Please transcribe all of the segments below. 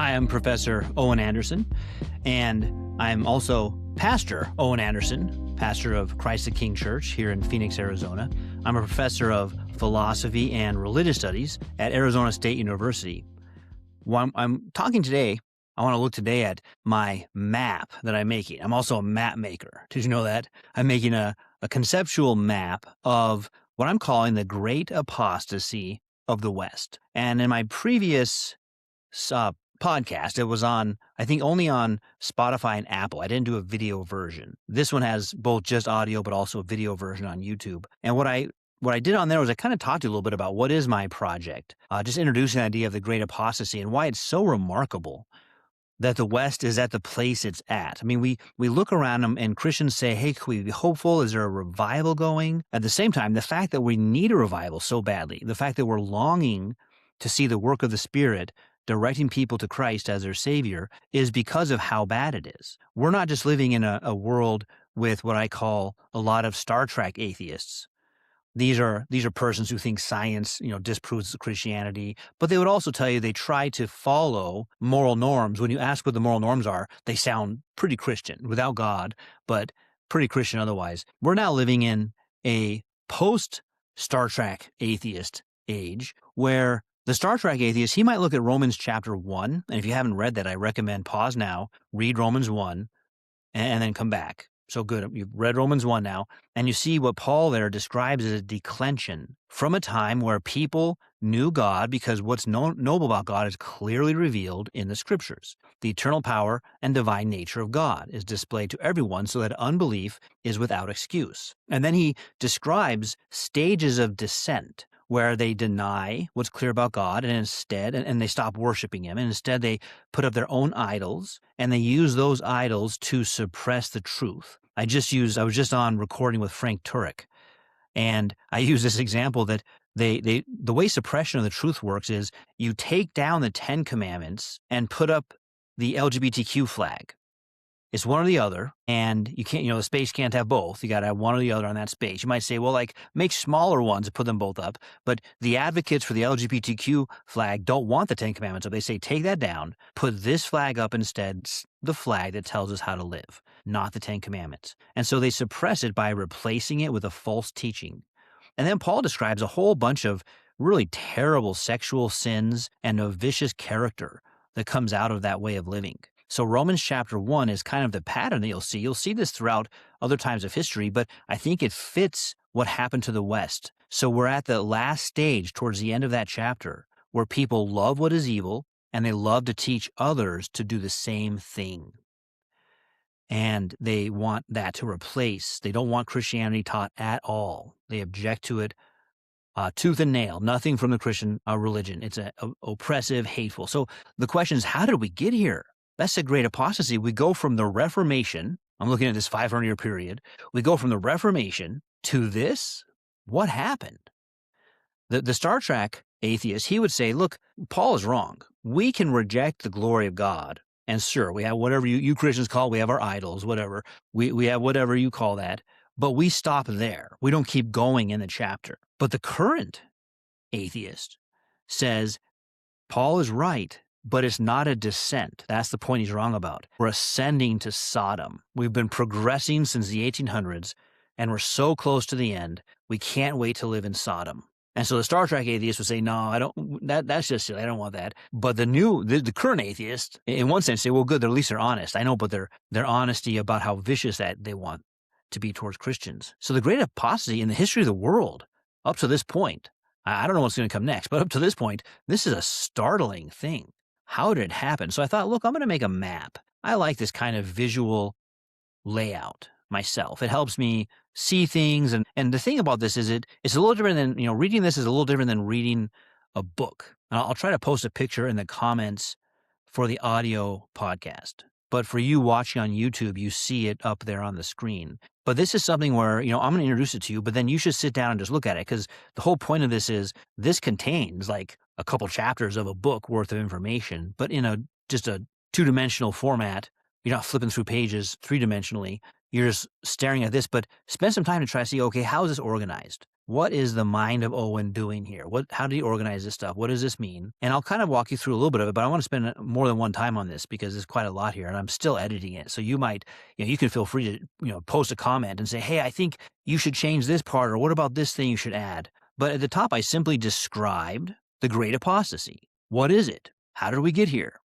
Hi, I'm Professor Owen Anderson, and I'm also Pastor Owen Anderson, pastor of Christ the King Church here in Phoenix, Arizona. I'm a professor of philosophy and religious studies at Arizona State University. While I'm talking today, I want to look today at my map that I'm making. I'm also a map maker. Did you know that? I'm making a conceptual map of what I'm calling the Great Apostasy of the West. And in my previous podcast, it was on, I think, only on Spotify and Apple. I didn't do a video version. This one has both just audio, but also a video version on YouTube. And what I did on there was I kind of talked to you a little bit about what is my project, just introducing the idea of the Great Apostasy and why it's so remarkable that the West is at the place it's at. I mean, we look around them and Christians say, hey, can we be hopeful? Is there a revival going? At the same time, the fact that we need a revival so badly, the fact that we're longing to see the work of the Spirit directing people to Christ as their Savior, is because of how bad it is. We're not just living in a world with what I call a lot of Star Trek atheists. These are persons who think science, disproves Christianity, but they would also tell you they try to follow moral norms. When you ask what the moral norms are, they sound pretty Christian without God, but pretty Christian otherwise. We're now living in a post-Star Trek atheist age where the Star Trek atheist, he might look at Romans chapter 1, and if you haven't read that, I recommend pause now, read Romans 1, and then come back. So good, you've read Romans 1 now, and you see what Paul there describes as a declension from a time where people knew God because what's noble about God is clearly revealed in the Scriptures. The eternal power and divine nature of God is displayed to everyone so that unbelief is without excuse. And then he describes stages of descent, where they deny what's clear about God and instead, and they stop worshiping him, and instead they put up their own idols, and they use those idols to suppress the truth. I was just on recording with Frank Turek, and I use this example that the way suppression of the truth works is you take down the 10 Commandments and put up the LGBTQ flag. It's one or the other, and you can't, the space can't have both. You got to have one or the other on that space. You might say, well, make smaller ones and put them both up. But the advocates for the LGBTQ flag don't want the 10 Commandments. So they say, take that down, put this flag up instead, the flag that tells us how to live, not the 10 Commandments. And so they suppress it by replacing it with a false teaching. And then Paul describes a whole bunch of really terrible sexual sins and a vicious character that comes out of that way of living. So Romans chapter 1 is kind of the pattern that you'll see. You'll see this throughout other times of history, but I think it fits what happened to the West. So we're at the last stage towards the end of that chapter where people love what is evil and they love to teach others to do the same thing. And they want that to replace. They don't want Christianity taught at all. They object to it tooth and nail, nothing from the Christian religion. It's oppressive, hateful. So the question is, how did we get here? That's the Great Apostasy. We go from the Reformation. I'm looking at this 500-year period. We go from the Reformation to this. What happened? The Star Trek atheist, he would say, look, Paul is wrong. We can reject the glory of God. And sure, we have whatever you Christians call, we have our idols, whatever. We have whatever you call that. But we stop there. We don't keep going in the chapter. But the current atheist says, Paul is right. But it's not a descent. That's the point he's wrong about. We're ascending to Sodom. We've been progressing since the 1800s, and we're so close to the end, we can't wait to live in Sodom. And so the Star Trek atheist would say, no, I don't. That's just silly. I don't want that. But the current atheist, in one sense, say, well, good. At least they're honest. I know, but their honesty about how vicious that they want to be towards Christians. So the Great Apostasy in the history of the world, up to this point, I don't know what's going to come next, but up to this point, this is a startling thing. How did it happen? So I thought, look, I'm going to make a map. I like this kind of visual layout myself. It helps me see things. And the thing about this is it's a little different than, reading this is a little different than reading a book. And I'll try to post a picture in the comments for the audio podcast. But for you watching on YouTube, you see it up there on the screen. But this is something where, I'm going to introduce it to you, but then you should sit down and just look at it, because the whole point of this is this contains like a couple chapters of a book worth of information, but in just a two-dimensional format. You're not flipping through pages three-dimensionally. You're just staring at this, but spend some time to try to see, okay, how is this organized? what is the mind of Owen doing here? How did he organize this stuff? What does this mean? And I'll kind of walk you through a little bit of it, but I want to spend more than one time on this because there's quite a lot here and I'm still editing it. So you might, you can feel free to, post a comment and say, hey, I think you should change this part, or what about this thing you should add? But at the top, I simply described the Great Apostasy. What is it? How did we get here?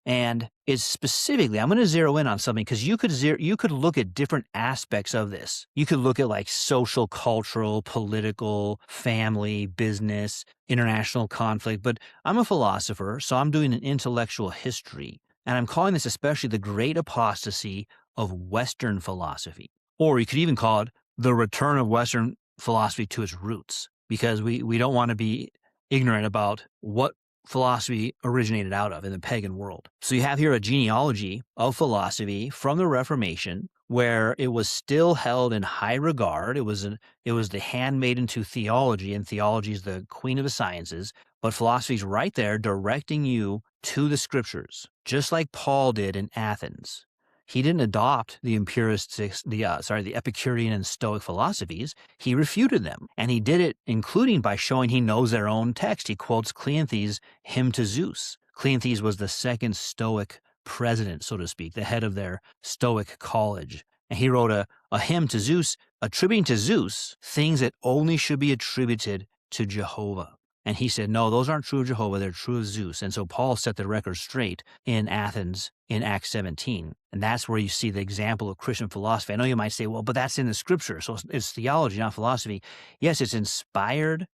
And it's specifically, I'm going to zero in on something because you could look at different aspects of this. You could look at like social, cultural, political, family, business, international conflict. But I'm a philosopher, so I'm doing an intellectual history. And I'm calling this especially the Great Apostasy of Western philosophy. Or you could even call it the return of Western philosophy to its roots, because we don't want to be ignorant about what philosophy originated out of in the pagan world. So you have here a genealogy of philosophy from the Reformation, where it was still held in high regard. It was the handmaiden to theology, and theology is the queen of the sciences. But philosophy's right there directing you to the scriptures, just like Paul did in Athens. He didn't adopt the the Epicurean and Stoic philosophies. He refuted them, and he did it including by showing he knows their own text. He quotes Cleanthes' hymn to Zeus. Cleanthes was the second Stoic president, so to speak, the head of their Stoic college. And he wrote a hymn to Zeus, attributing to Zeus things that only should be attributed to Jehovah. And he said, no, those aren't true of Jehovah, they're true of Zeus. And so Paul set the record straight in Athens in Acts 17. And that's where you see the example of Christian philosophy. I know you might say, well, but that's in the scripture, so it's theology, not philosophy. Yes, it's inspired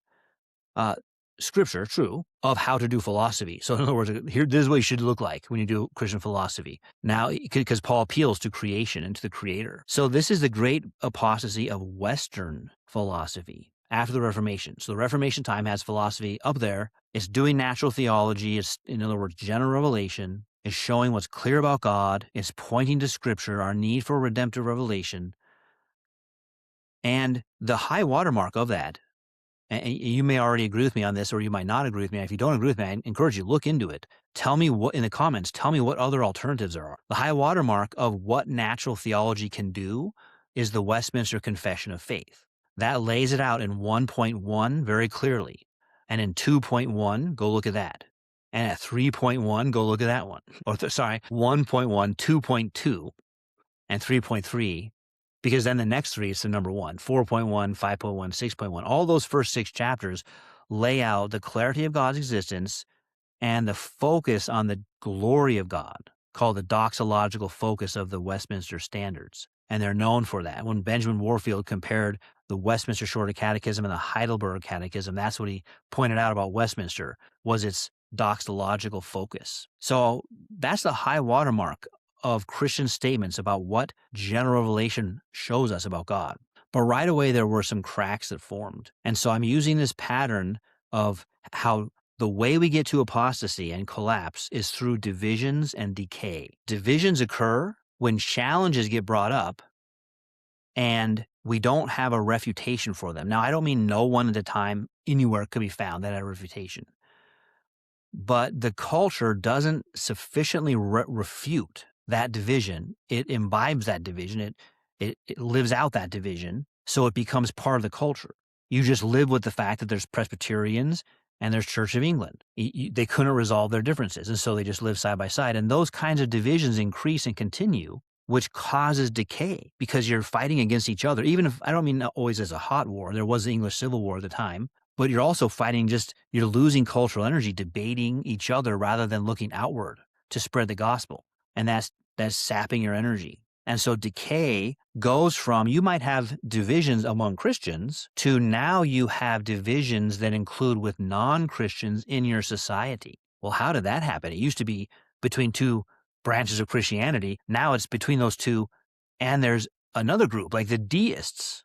scripture, true, of how to do philosophy. So in other words, this is what you should look like when you do Christian philosophy. Now, because Paul appeals to creation and to the creator. So this is the great apostasy of Western philosophy after the Reformation. So the Reformation time has philosophy up there. It's doing natural theology. It's, in other words, general revelation. It's showing what's clear about God. It's pointing to scripture, our need for redemptive revelation. And the high watermark of that, and you may already agree with me on this, or you might not agree with me. If you don't agree with me, I encourage you, look into it. Tell me in the comments, tell me what other alternatives there are. The high watermark of what natural theology can do is the Westminster Confession of Faith. That lays it out in 1.1 very clearly. And in 2.1, go look at that. And at 3.1, go look at that one. 1.1, 2.2, and 3.3. Because then the next three is the number one, 4.1, 5.1, 6.1. All those first 6 chapters lay out the clarity of God's existence and the focus on the glory of God, called the doxological focus of the Westminster Standards. And they're known for that. When Benjamin Warfield compared the Westminster Shorter Catechism and the Heidelberg Catechism, that's what he pointed out about Westminster, was its doxological focus. So that's the high watermark of Christian statements about what general revelation shows us about God. But right away, there were some cracks that formed. And so I'm using this pattern of how the way we get to apostasy and collapse is through divisions and decay. Divisions occur when challenges get brought up and we don't have a refutation for them. Now, I don't mean no one at a time anywhere could be found that had a refutation. But the culture doesn't sufficiently refute that division. It imbibes that division. It lives out that division. So it becomes part of the culture. You just live with the fact that there's Presbyterians and there's Church of England. They couldn't resolve their differences. And so they just live side by side. And those kinds of divisions increase and continue, which causes decay because you're fighting against each other. Even if I don't mean always as a hot war, there was the English Civil War at the time, but you're also fighting you're losing cultural energy, debating each other rather than looking outward to spread the gospel. And that's sapping your energy. And so decay goes from, you might have divisions among Christians to now you have divisions that include with non-Christians in your society. Well, how did that happen? It used to be between 2 branches of Christianity. Now it's between those 2, and there's another group like the deists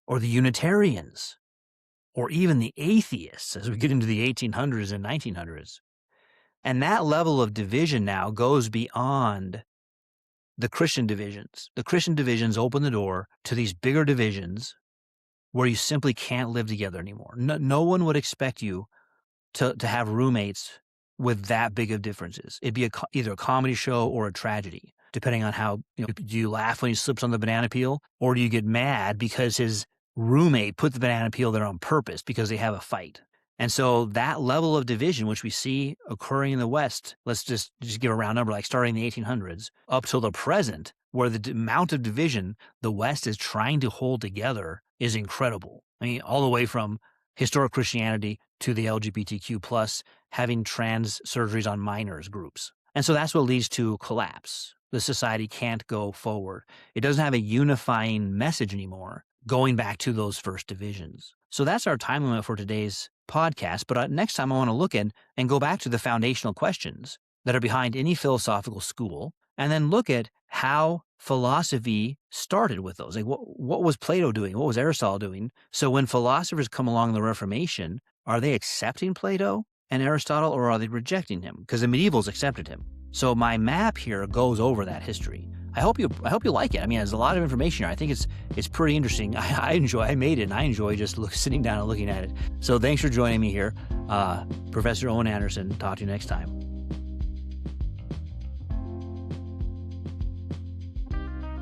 or the Unitarians or even the atheists as we get into the 1800s and 1900s. And that level of division now goes beyond the Christian divisions. The Christian divisions open the door to these bigger divisions where you simply can't live together anymore. No one would expect you to have roommates with that big of differences. It'd be either a comedy show or a tragedy, depending on how, do you laugh when he slips on the banana peel, or do you get mad because his roommate put the banana peel there on purpose because they have a fight. And so that level of division, which we see occurring in the West, let's just give a round number, like starting in the 1800s, up till the present, where the amount of division the West is trying to hold together is incredible. I mean, all the way from historic Christianity to the LGBTQ plus having trans surgeries on minors groups. And so that's what leads to collapse. The society can't go forward. It doesn't have a unifying message anymore, going back to those first divisions. So that's our time limit for today's podcast. But next time I want to look at and go back to the foundational questions that are behind any philosophical school, and then look at how philosophy started with those. Like what was Plato doing? What was Aristotle doing? So when philosophers come along in the Reformation, are they accepting Plato and Aristotle, or are they rejecting him? Because the medievals accepted him. So my map here goes over that history. I hope you like it. I mean, there's a lot of information here. I think it's pretty interesting. I made it, and I enjoy just sitting down and looking at it. So thanks for joining me here. Professor Owen Anderson. Talk to you next time.